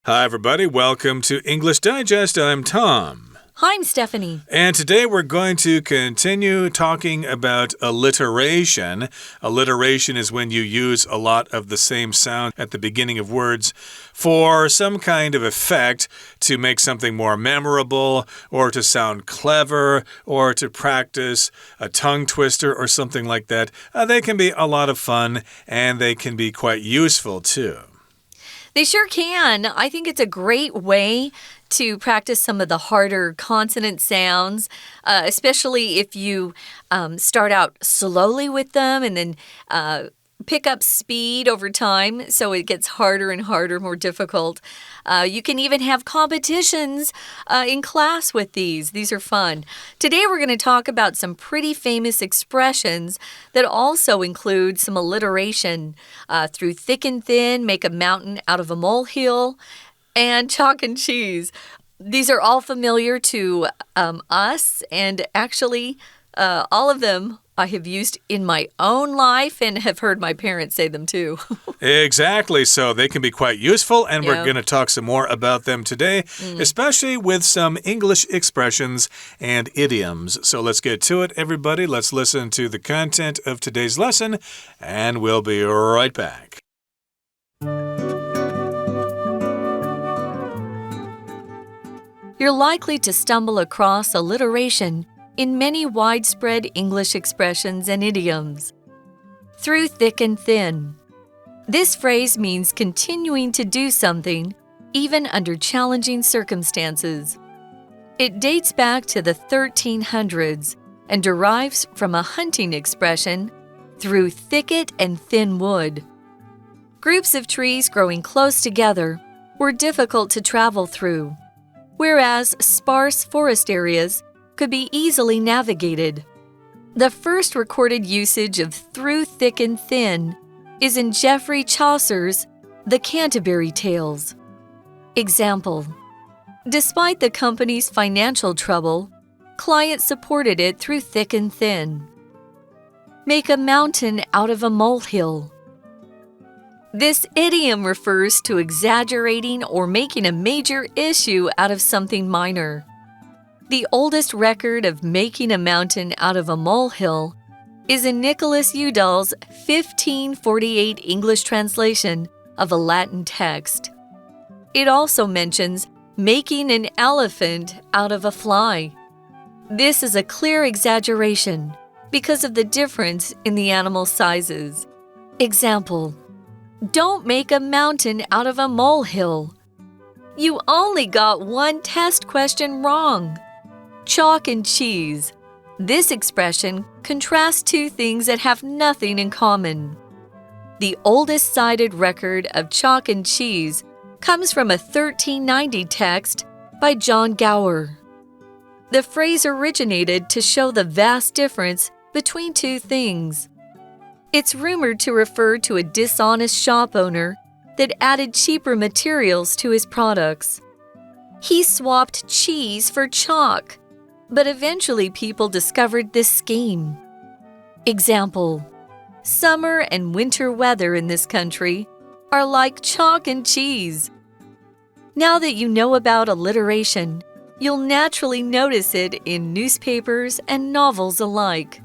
Hi, everybody. Welcome to English Digest. I'm Tom. Hi, I'm Stephanie. And today we're going to continue talking about alliteration. Alliteration is when you use a lot of the same sound at the beginning of words for some kind of effect to make something more memorable or to sound clever or to practice a tongue twister or something like that. They can be a lot of fun and they can be quite useful too. They sure can. I think it's a great way to practice some of the harder consonant sounds, especially if you start out slowly with them and then pick up speed over time so it gets harder and harder, more difficult. You can even have competitions in class with these. These are fun. Today we're going to talk about some pretty famous expressions that also include some alliteration. Through thick and thin, make a mountain out of a molehill, and chalk and cheese. These are all familiar to us, and actually all of them I have used in my own life and have heard my parents say them too. Exactly. So they can be quite useful, and we're going to talk some more about them today, especially with some English expressions and idioms. So let's get to it, everybody. Let's listen to the content of today's lesson, and we'll be right back. You're likely to stumble across alliteration in many widespread English expressions and idioms. Through thick and thin. This phrase means continuing to do something, even under challenging circumstances. It dates back to the 1300s and derives from a hunting expression, through thicket and thin wood. Groups of trees growing close together were difficult to travel through, whereas sparse forest areas could be easily navigated. The first recorded usage of through thick and thin is in Geoffrey Chaucer's The Canterbury Tales. Example: despite the company's financial trouble, clients supported it through thick and thin. Make a mountain out of a molehill. This idiom refers to exaggerating or making a major issue out of something minor. The oldest record of making a mountain out of a molehill is in Nicholas Udall's 1548 English translation of a Latin text. It also mentions making an elephant out of a fly. This is a clear exaggeration because of the difference in the animal sizes. Example: don't make a mountain out of a molehill. You only got one test question wrong. Chalk and cheese. This expression contrasts two things that have nothing in common. The oldest cited record of chalk and cheese comes from a 1390 text by John Gower. The phrase originated to show the vast difference between two things. It's rumored to refer to a dishonest shop owner that added cheaper materials to his products. He swapped cheese for chalk, but eventually people discovered this scheme. Example: summer and winter weather in this country are like chalk and cheese. Now that you know about alliteration, you'll naturally notice it in newspapers and novels alike.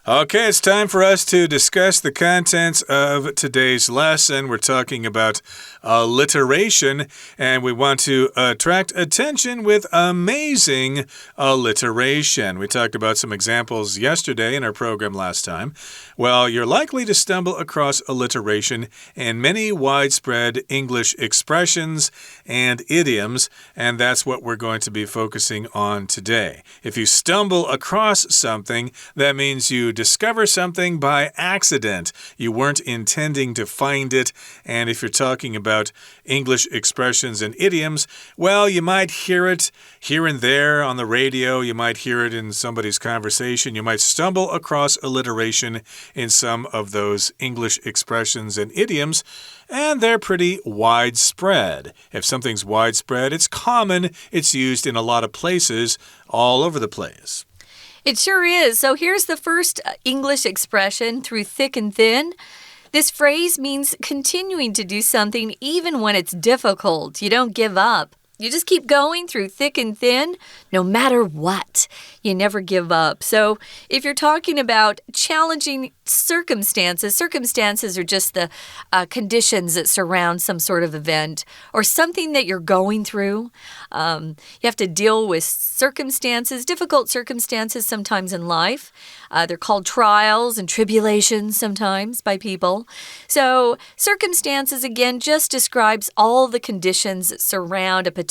Okay, it's time for us to discuss the contents of today's lesson. We're talking about alliteration, and we want to attract attention with amazing alliteration. We talked about some examples yesterday in our program last time. Well, you're likely to stumble across alliteration in many widespread English expressions and idioms, and that's what we're going to be focusing on today. If you stumble across something, that means you discover something by accident. You weren't intending to find it, and if you're talking about English expressions and idioms, well, you might hear it here and there on the radio. You might hear it in somebody's conversation. You might stumble across alliteration in some of those English expressions and idioms, and they're pretty widespread. If something's widespread, it's common. It's used in a lot of places all over the place. It sure is. So here's the first English expression, through thick and thin. This phrase means continuing to do something even when it's difficult. You don't give up. You just keep going through thick and thin, no matter what. You never give up. So if you're talking about challenging circumstances, circumstances are just the conditions that surround some sort of event or something that you're going through. You have to deal with circumstances, difficult circumstances sometimes in life. They're called trials and tribulations sometimes by people. So circumstances, again, just describes all the conditions that surround a particular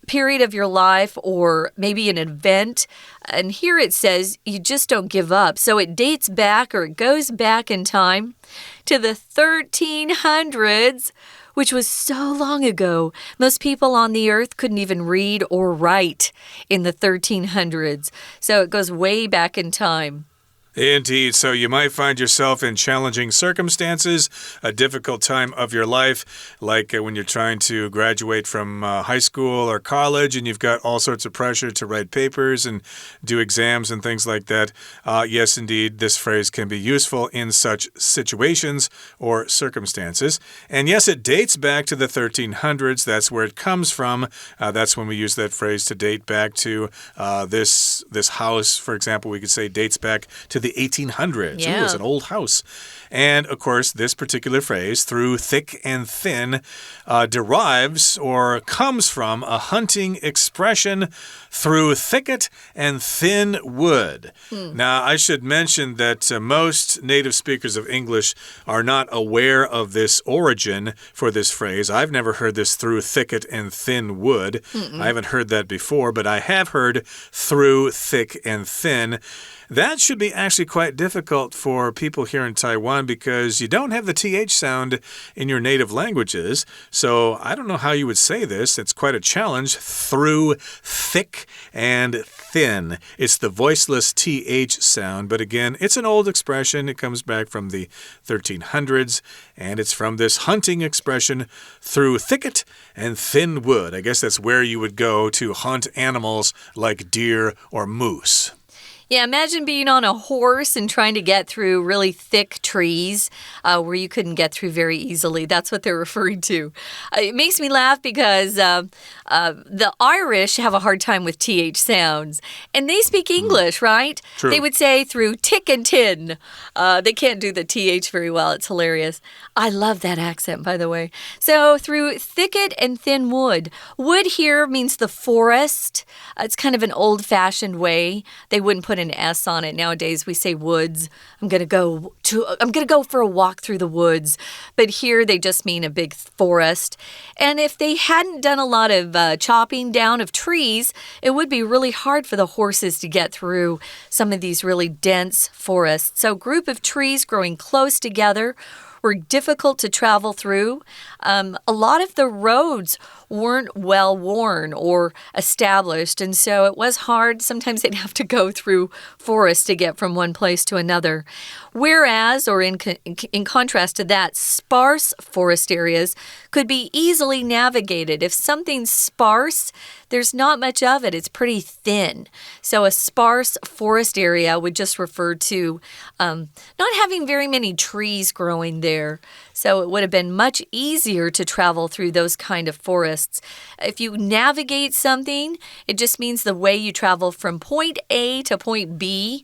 period of your life or maybe an event. And here it says you just don't give up. So it dates back or it goes back in time to the 1300s, which was so long ago. Most people on the earth couldn't even read or write in the 1300s. So it goes way back in time. Indeed. So you might find yourself in challenging circumstances, a difficult time of your life, like when you're trying to graduate from high school or college and you've got all sorts of pressure to write papers and do exams and things like that. Yes, indeed, this phrase can be useful in such situations or circumstances. And yes, it dates back to the 1300s. That's where it comes from. That's when we use that phrase to date back to this house. For example, we could say dates back to the 1800s. Yeah. Ooh, it's an old house. And, of course, this particular phrase, through thick and thin, derives or comes from a hunting expression, through thicket and thin wood. Now, I should mention that most native speakers of English are not aware of this origin for this phrase. I've never heard this through thicket and thin wood. I haven't heard that before, but I have heard through thick and thin. That should be actually quite difficult for people here in Taiwan because you don't have the TH sound in your native languages. So I don't know how you would say this. It's quite a challenge. Through thick and thin. It's the voiceless TH sound. But again, it's an old expression. It comes back from the 1300s. And it's from this hunting expression, through thicket and thin wood. I guess that's where you would go to hunt animals like deer or moose. Yeah, imagine being on a horse and trying to get through really thick trees where you couldn't get through very easily. That's what they're referring to. It makes me laugh because the Irish have a hard time with TH sounds. And they speak English, right? True. They would say through tick and tin. They can't do the TH very well. It's hilarious. I love that accent, by the way. So through thicket and thin wood. Wood here means the forest. It's kind of an old-fashioned way. They wouldn't put an S on it. Nowadays we say woods. I'm going to go for a walk through the woods. But here they just mean a big forest. And if they hadn't done a lot of chopping down of trees, it would be really hard for the horses to get through some of these really dense forests. So group of trees growing close together were difficult to travel through. A lot of the roads weren't well worn or established, and so it was hard. Sometimes they'd have to go through forests to get from one place to another. Whereas, or in contrast to that, sparse forest areas could be easily navigated. If something's sparse, there's not much of it. It's pretty thin. So a sparse forest area would just refer to not having very many trees growing there. So it would have been much easier to travel through those kind of forests. If you navigate something, it just means the way you travel from point A to point B.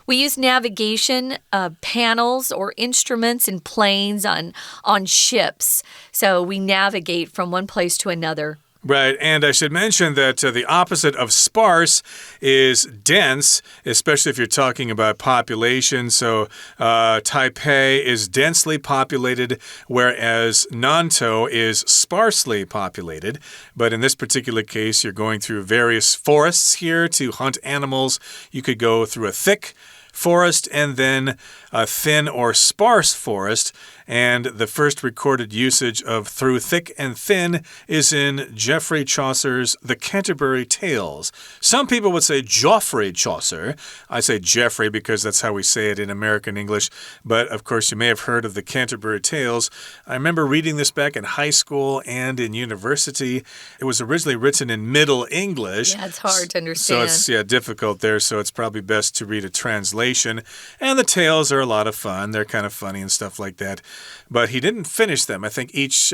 We use navigation panels or instruments in planes on ships. So we navigate from one place to another. Right, and I should mention that the opposite of sparse is dense, especially if you're talking about population. So Taipei is densely populated, whereas Nantou is sparsely populated. But in this particular case, you're going through various forests here to hunt animals. You could go through a thick forest and then a thin or sparse forest. And the first recorded usage of through thick and thin is in Geoffrey Chaucer's The Canterbury Tales. Some people would say Geoffrey Chaucer. I say Geoffrey because that's how we say it in American English. But, of course, you may have heard of The Canterbury Tales. I remember reading this back in high school and in university. It was originally written in Middle English. Yeah, it's hard to understand. So it's difficult there, so it's probably best to read a translation. And the tales are a lot of fun. They're kind of funny and stuff like that. But he didn't finish them. I think each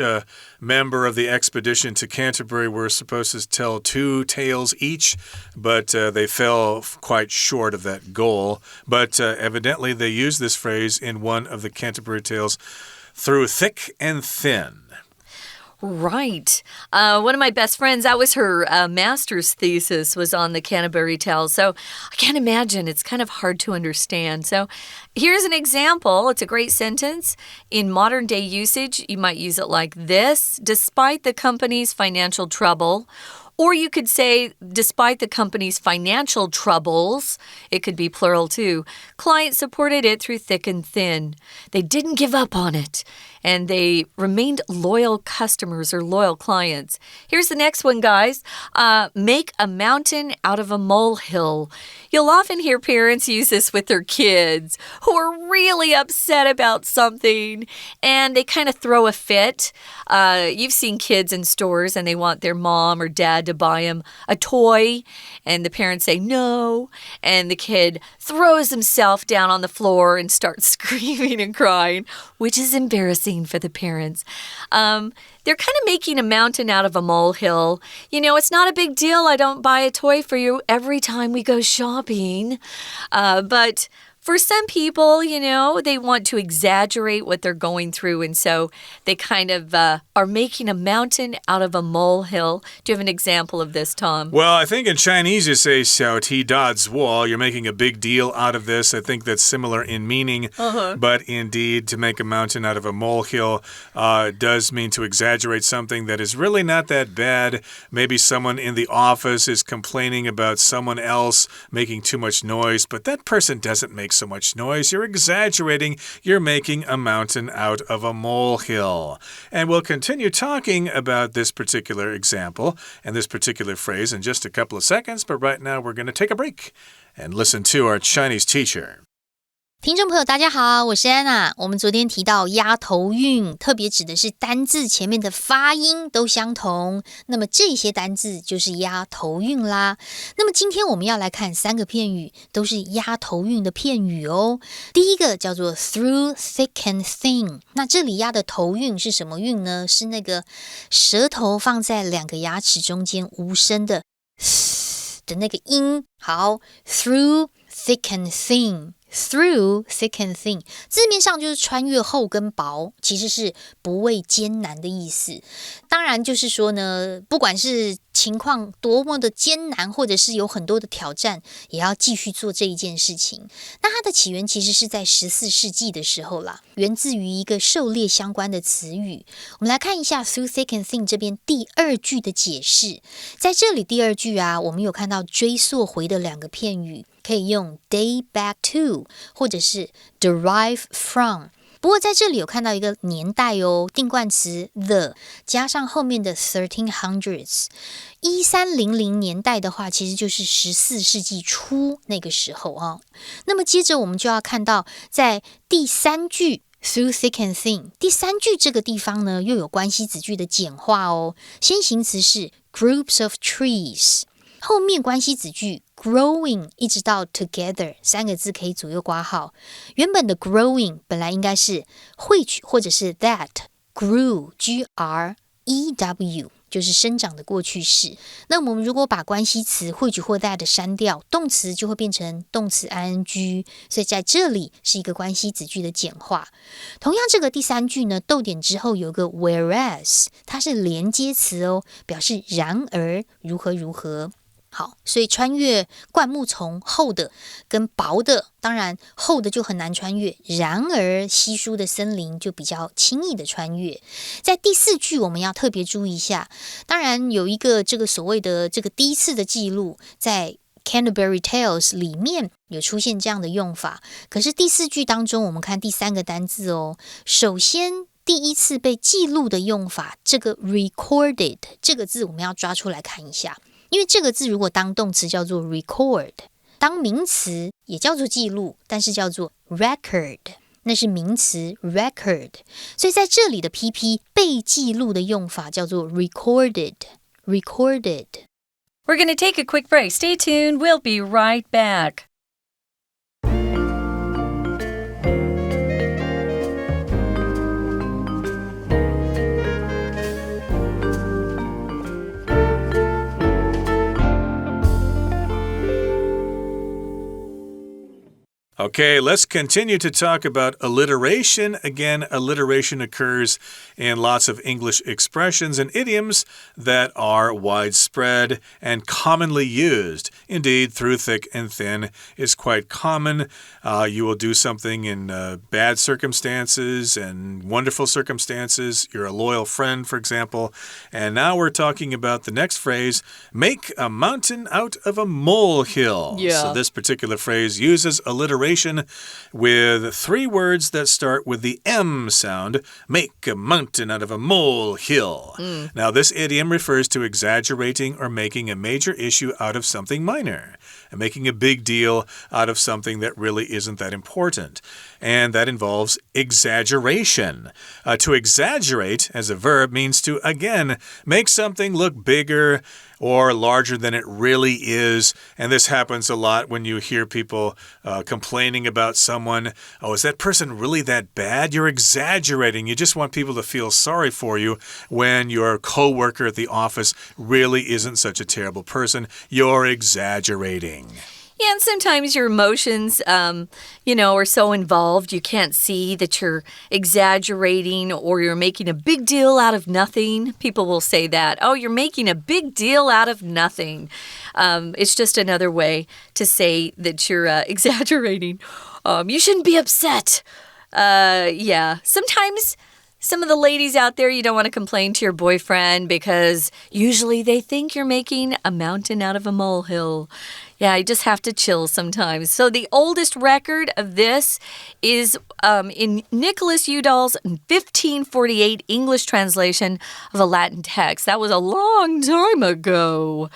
member of the expedition to Canterbury were supposed to tell 2 tales each, but they fell quite short of that goal. But evidently they used this phrase in one of the Canterbury Tales, through thick and thin. Right. One of my best friends, that was her master's thesis, was on the Canterbury Tales. So I can't imagine. It's kind of hard to understand. So here's an example. It's a great sentence. In modern day usage, you might use it like this: despite the company's financial trouble. Or you could say, despite the company's financial troubles, it could be plural too, clients supported it through thick and thin. They didn't give up on it, and they remained loyal customers or loyal clients. Here's the next one, guys. Make a mountain out of a molehill. You'll often hear parents use this with their kids who are really upset about something, and they kind of throw a fit. You've seen kids in stores, and they want their mom or dad to buy them a toy, and the parents say no, and the kid throws himself down on the floor and starts screaming and crying, which is embarrassing for the parents. They're kind of making a mountain out of a molehill. You know, it's not a big deal. I don't buy a toy for you every time we go shopping. But for some people, you know, they want to exaggerate what they're going through, and so they kind of are making a mountain out of a molehill. Do you have an example of this, Tom? Well, I think in Chinese you say 小题大做. You're making a big deal out of this. I think that's similar in meaning. But indeed, to make a mountain out of a molehill does mean to exaggerate something that is really not that bad. Maybe someone in the office is complaining about someone else making too much noise, but that person doesn't make so much noise. You're exaggerating. You're making a mountain out of a molehill. And we'll continue talking about this particular example and this particular phrase in just a couple of seconds, but right now we're going to take a break and listen to our Chinese teacher. 听众朋友大家好，我是安娜。我们昨天提到押头韵，特别指的是单字前面的发音都相同，那么这些单字就是押头韵啦。那么今天我们要来看3个片语，都是押头韵的片语哦。第一个叫做 through thick and thin， 那这里押的头韵是什么韵呢？是那个舌头放在2个牙齿中间无声的的那个音。好 ，through thick and thin。Through thick and thin 字面上就是穿越厚跟薄，其实是不畏艰难的意思。当然就是说呢，不管是情况多么的艰难，或者是有很多的挑战，也要继续做这一件事情。那它的起源其实是在14世纪的时候啦，源自于一个狩猎相关的词语。我们来看一下 through thick and thin 这边第2句的解释。在这里第2句啊，我们有看到追溯回的2个片语，可以用 date back to 或者是 derive from。不过在这里有看到一个年代哦，定冠词 the 加上后面的 1300s， 1300年代的话，其实就是14世纪初那个时候啊。那么接着我们就要看到，在第3句 through thick and thin 第3句这个地方呢，又有关系子句的简化哦。先行词是 groups of trees。后面关系子句 growing 一直到 together 3个字可以左右括号。原本的 growing 本来应该是 which 或者是 that grew G-R-E-W 就是生长的过去式。那我们如果把关系词 which 或 that 删掉，动词就会变成动词 ing， 所以在这里是一个关系子句的简化。同样这个第3句呢，逗点之后有个 whereas， 它是连接词哦，表示然而如何如何。好，所以穿越灌木丛厚的跟薄的，当然厚的就很难穿越，然而稀疏的森林就比较轻易的穿越。在第4句我们要特别注意一下，当然有一个这个所谓的这个第一次的记录，在 Canterbury Tales 里面有出现这样的用法。可是第4句当中，我们看第3个单字哦。首先第一次被记录的用法，这个 recorded 这个字我们要抓出来看一下，因为这个字如果当动词叫做 record， 当名词也叫做记录，但是叫做 record， 那是名词 record， 所以在这里的 PP 被记录的用法叫做 recorded。 We're going to take a quick break. Stay tuned. We'll be right back. Okay, let's continue to talk about alliteration. Again, alliteration occurs in lots of English expressions and idioms that are widespread and commonly used. Indeed, through thick and thin is quite common. You will do something in bad circumstances and wonderful circumstances. You're a loyal friend, for example. And now we're talking about the next phrase, make a mountain out of a molehill. Yeah. So this particular phrase uses alliteration with 3 words that start with the M sound. Make a mountain out of a molehill. Now, this idiom refers to exaggerating or making a major issue out of something minor, and making a big deal out of something that really isn't that important. And that involves exaggeration. To exaggerate as a verb means to, again, make something look bigger or larger than it really is. And this happens a lot when you hear people complaining about someone. Oh, is that person really that bad? You're exaggerating. You just want people to feel sorry for you when your coworker at the office really isn't such a terrible person. You're exaggerating. Yeah, and sometimes your emotions, are so involved you can't see that you're exaggerating or you're making a big deal out of nothing. People will say that. Oh, you're making a big deal out of nothing. It's just another way to say that you're exaggerating. You shouldn't be upset. Yeah, sometimes some of the ladies out there, you don't want to complain to your boyfriend because usually they think you're making a mountain out of a molehill. Yeah, you just have to chill sometimes. So the oldest record of this is in Nicholas Udall's 1548 English translation of a Latin text. That was a long time ago.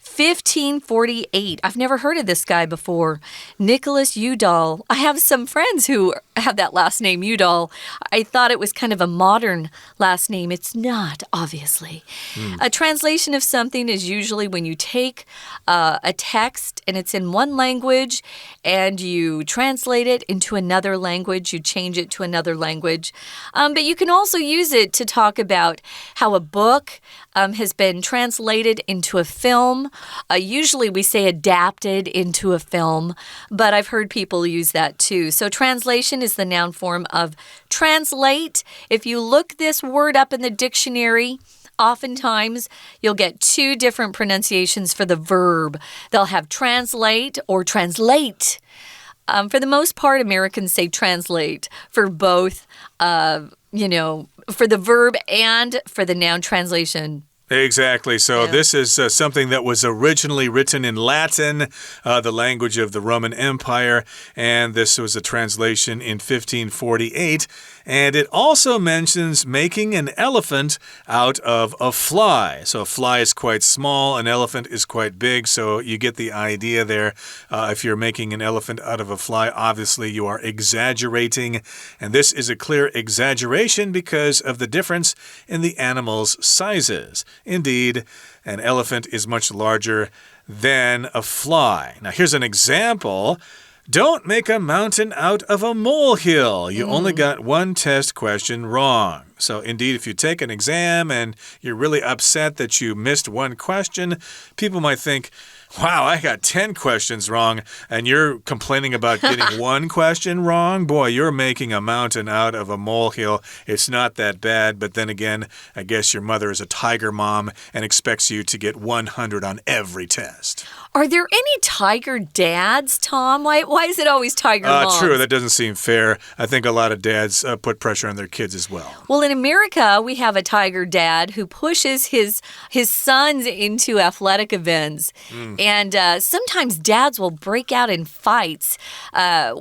1548. I've never heard of this guy before. Nicholas Udall. I have some friends who have that last name, Udall. I thought it was kind of a modern last name. It's not, obviously. A translation of something is usually when you take a text and it's in one language and you translate it into another language, you change it to another language. But you can also use it to talk about how a book has been translated into a film. Usually we say adapted into a film, but I've heard people use that too. So translation is the noun form of translate. If you look this word up in the dictionary, oftentimes you'll get 2 different pronunciations for the verb. They'll have translate or translate. For the most part, Americans say translate for both, for the verb and for the noun translation. Exactly. So this is something that was originally written in Latin, the language of the Roman Empire, and this was a translation in 1548. And it also mentions making an elephant out of a fly. So a fly is quite small, an elephant is quite big, so you get the idea there. If you're making an elephant out of a fly, obviously you are exaggerating. And this is a clear exaggeration because of the difference in the animal's sizes. Indeed, an elephant is much larger than a fly. Now, here's an example. Don't make a mountain out of a molehill. You only got one test question wrong. So, indeed, if you take an exam and you're really upset that you missed one question, people might think, wow, I got 10 questions wrong, and you're complaining about getting one question wrong? Boy, you're making a mountain out of a molehill. It's not that bad, but then again, I guess your mother is a tiger mom and expects you to get 100 on every test. Are there any tiger dads, Tom? Why is it always tiger moms? True, that doesn't seem fair. I think a lot of dads put pressure on their kids as well. Well, in America, we have a tiger dad who pushes his sons into athletic events. And sometimes dads will break out in fights.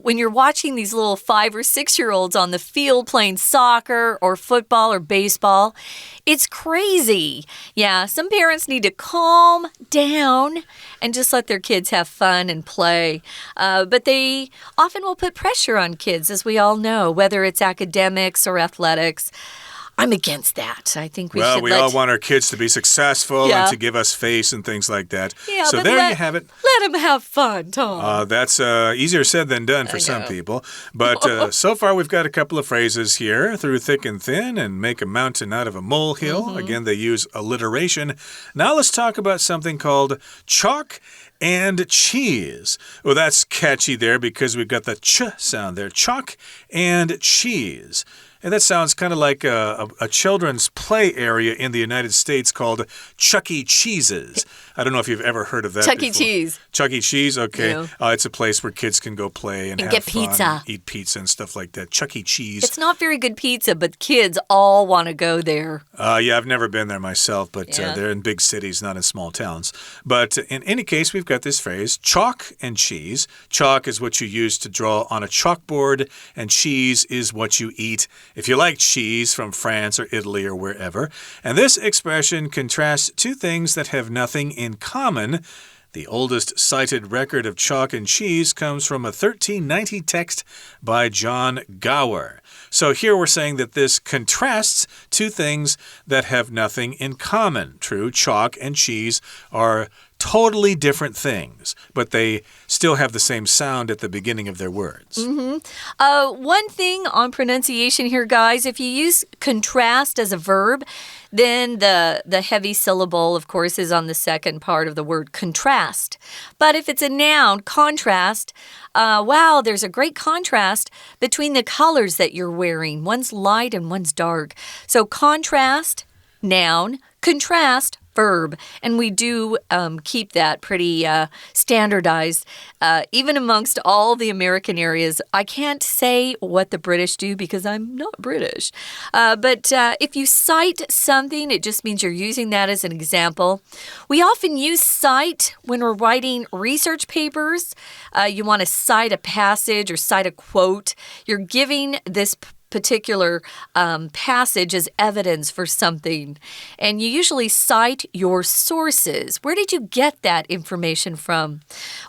When you're watching these little 5 or 6-year-olds on the field playing soccer or football or baseball, it's crazy. Yeah, some parents need to calm down and just let their kids have fun and play. But they often will put pressure on kids, as we all know, whether it's academics or athletics. I'm against that. I think we should we all want our kids to be successful and to give us face and things like that. Yeah, so there you have it. Let them have fun, Tom. That's easier said than done for some people. But so far we've got a couple of phrases here. Through thick and thin and make a mountain out of a molehill. Again, they use alliteration. Now let's talk about something called chalk and cheese. Well, that's catchy there because we've got the ch sound there. Chalk and cheese. And that sounds kind of like a children's play area in the United States called Chuck E. Cheese's. I don't know if you've ever heard of that Chuck before. E. Cheese. Chuck E. Cheese, okay. Yeah. It's a place where kids can go play and have get fun, pizza. eat pizza and stuff like that. Chuck E. Cheese. It's not very good pizza, but kids all want to go there. Yeah, I've never been there myself, but they're in big cities, not in small towns. But in any case, we've got this phrase, chalk and cheese. Chalk is what you use to draw on a chalkboard, and cheese is what you eat if you like cheese from France or Italy or wherever. And this expression contrasts two things that have nothing in common. The oldest cited record of chalk and cheese comes from a 1390 text by John Gower. So here we're saying that this contrasts two things that have nothing in common. True, chalk and cheese are totally different things, but they still have the same sound at the beginning of their words. One thing on pronunciation here, guys, if you use contrast as a verb, then the heavy syllable, of course, is on the second part of the word contrast. But if it's a noun, contrast, wow, there's a great contrast between the colors that you're wearing. One's light and one's dark. So contrast, noun, contrast, verb. And we do keep that pretty standardized, even amongst all the American areas. I can't say what the British do because I'm not British. But if you cite something, it just means you're using that as an example. We often use cite when we're writing research papers. You want to cite a passage or cite a quote. You're giving this particular passage as evidence for something. And you usually cite your sources. Where did you get that information from?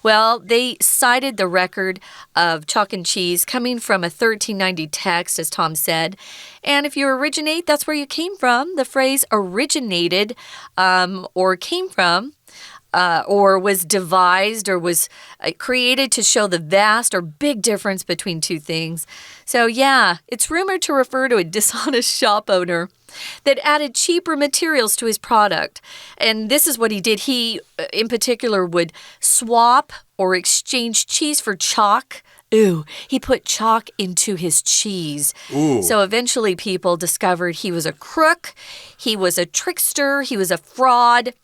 Well, they cited the record of chalk and cheese coming from a 1390 text, as Tom said. And if you originate, that's where you came from. The phrase originated or came from or was devised or was created to show the vast or big difference between two things. So yeah, it's rumored to refer to a dishonest shop owner that added cheaper materials to his product. And this is what he did. He, in particular, would swap or exchange cheese for chalk. Ooh, he put chalk into his cheese. Ooh. So eventually people discovered he was a crook, he was a trickster, he was a fraud.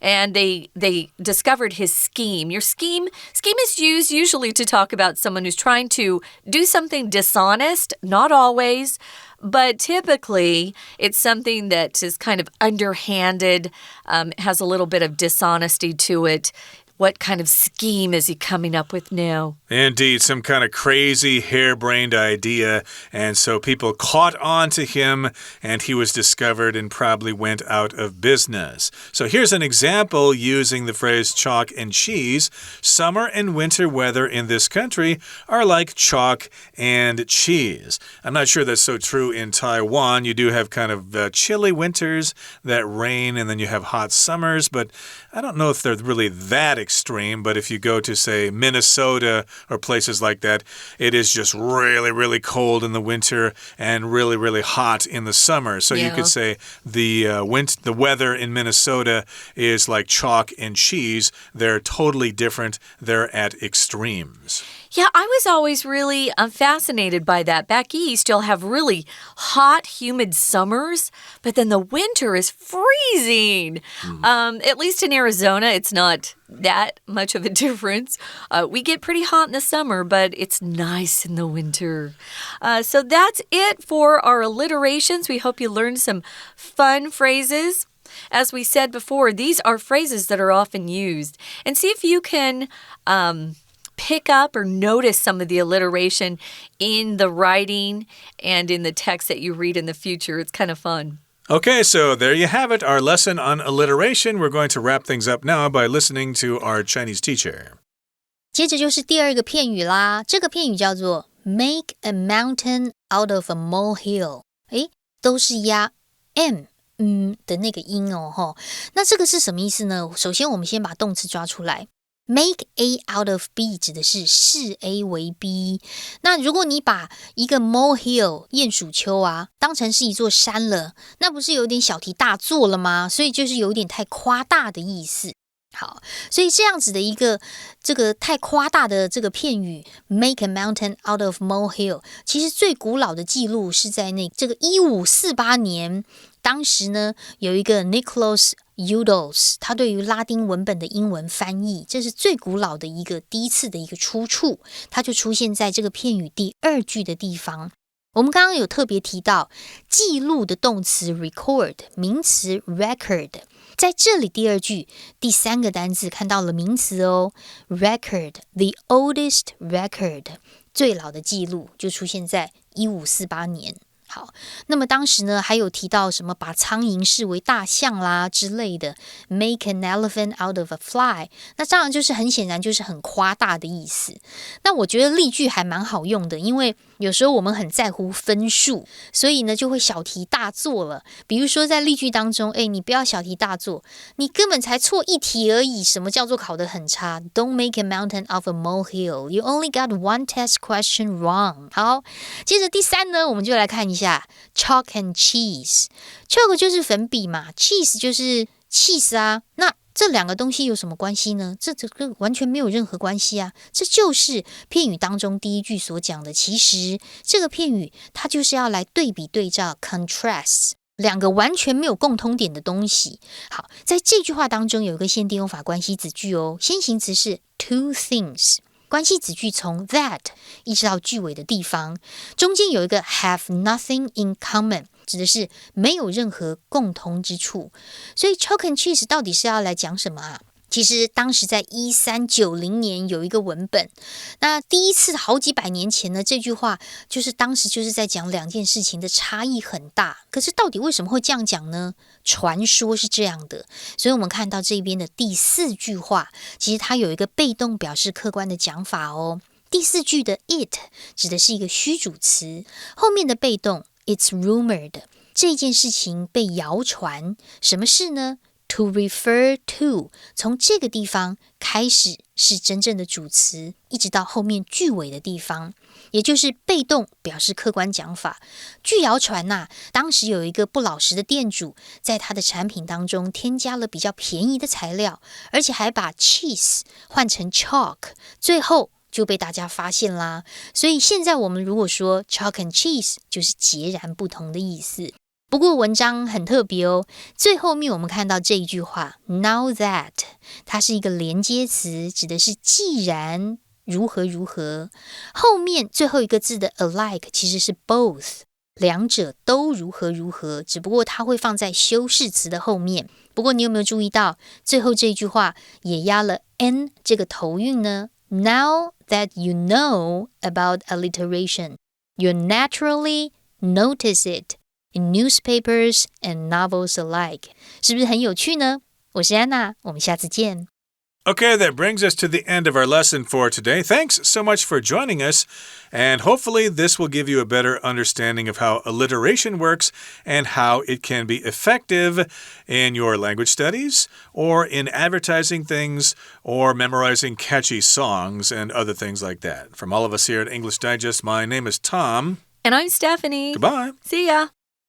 And they discovered his scheme. Your scheme is used usually to talk about someone who's trying to do something dishonest, not always, but typically it's something that is kind of underhanded, has a little bit of dishonesty to it. What kind of scheme is he coming up with now? Indeed, some kind of crazy, harebrained idea. And so people caught on to him, and he was discovered and probably went out of business. So here's an example using the phrase chalk and cheese. Summer and winter weather in this country are like chalk and cheese. I'm not sure that's so true in Taiwan. You do have kind of chilly winters that rain, and then you have hot summers, but I don't know if they're really that extreme. But if you go to, say, Minnesota or places like that, it is just really, really cold in the winter and really, really hot in the summer. So you could say the weather in Minnesota is like chalk and cheese. They're totally different. They're at extremes. Yeah, I was always really fascinated by that. Back east, you'll have really hot, humid summers, but then the winter is freezing. At least in Arizona, it's not that much of a difference. We get pretty hot in the summer, but it's nice in the winter. So that's it for our alliterations. We hope you learned some fun phrases. As we said before, these are phrases that are often used. And see if you can pick up or notice some of the alliteration in the writing and in the text that you read in the future. It's kind of fun. Okay, so there you have it, our lesson on alliteration. We're going to wrap things up now by listening to our Chinese teacher. 接着就是第二个片语啦，这个片语叫做 make a mountain out of a molehill。诶，都是押 m 的那个音哦。那这个是什么意思呢？首先我们先把动词抓出来。Make A out of B 指的是视 A 为 B。那如果你把一个 molehill 鼹鼠丘啊当成是一座山了，那不是有点小题大做了吗？所以就是有点太夸大的意思。好，所以这样子的一个这个太夸大的这个片语 make a mountain out of molehill， 其实最古老的记录是在这个1548年，当时呢有一个 Nicholas Udalls， 他对于拉丁文本的英文翻译，这是最古老的一个第一次的一个出处，它就出现在这个片语第二句的地方。我们刚刚有特别提到记录的动词 record， 名词 record， 在这里第二句第三个单字看到了名词哦 record， the oldest record， 最老的记录就出现在1548年。好，那么当时呢还有提到什么把苍蝇视为大象啦之类的 make an elephant out of a fly， 那当然就是很显然就是很夸大的意思。那我觉得例句还蛮好用的，因为有时候我们很在乎分数，所以呢就会小题大做了。比如说在例句当中，你不要小题大做，你根本才错一题而已，什么叫做考得很差？ Don't make a mountain of a molehill， You only got one test question wrong。 好，接着第三呢，我们就来看一下 chalk and cheese。 chalk 就是粉笔嘛， cheese 就是 cheese 啊，那这两个东西有什么关系呢？这个完全没有任何关系啊！这就是片语当中第一句所讲的。其实这个片语它就是要来对比对照 contrast 两个完全没有共通点的东西。好，在这句话当中有一个限定用法关系子句哦，先行词是 two things， 关系子句从 that 一直到句尾的地方，中间有一个 have nothing in common，指的是没有任何共同之处。所以 chalk and cheese 到底是要来讲什么啊？其实当时在1390年有一个文本，那第一次好几百年前呢，这句话就是当时就是在讲两件事情的差异很大。可是到底为什么会这样讲呢？传说是这样的，所以我们看到这边的第四句话，其实它有一个被动表示客观的讲法哦。第四句的 it 指的是一个虚主词，后面的被动It's rumored， 这件事情被谣传，什么事呢？ To refer to， 从这个地方开始是真正的主词，一直到后面句尾的地方，也就是被动表示客观讲法。据谣传当时有一个不老实的店主，在他的产品当中添加了比较便宜的材料，而且还把 cheese 换成 chalk， 最后就被大家发现啦。所以现在我们如果说 chalk and cheese 就是截然不同的意思。不过文章很特别哦，最后面我们看到这一句话 Now that， 它是一个连接词，指的是既然如何如何，后面最后一个字的 alike 其实是 both， 两者都如何如何，只不过它会放在修饰词的后面。不过你有没有注意到最后这句话也压了 n 这个头韵呢？ Now that you know about alliteration, you naturally notice it in newspapers and novels alike， 是不是很有趣呢？我是安娜，我们下次见。Okay, that brings us to the end of our lesson for today. Thanks so much for joining us, and hopefully this will give you a better understanding of how alliteration works and how it can be effective in your language studies or in advertising things or memorizing catchy songs and other things like that. From all of us here at English Digest, my name is Tom. And I'm Stephanie. Goodbye. See ya.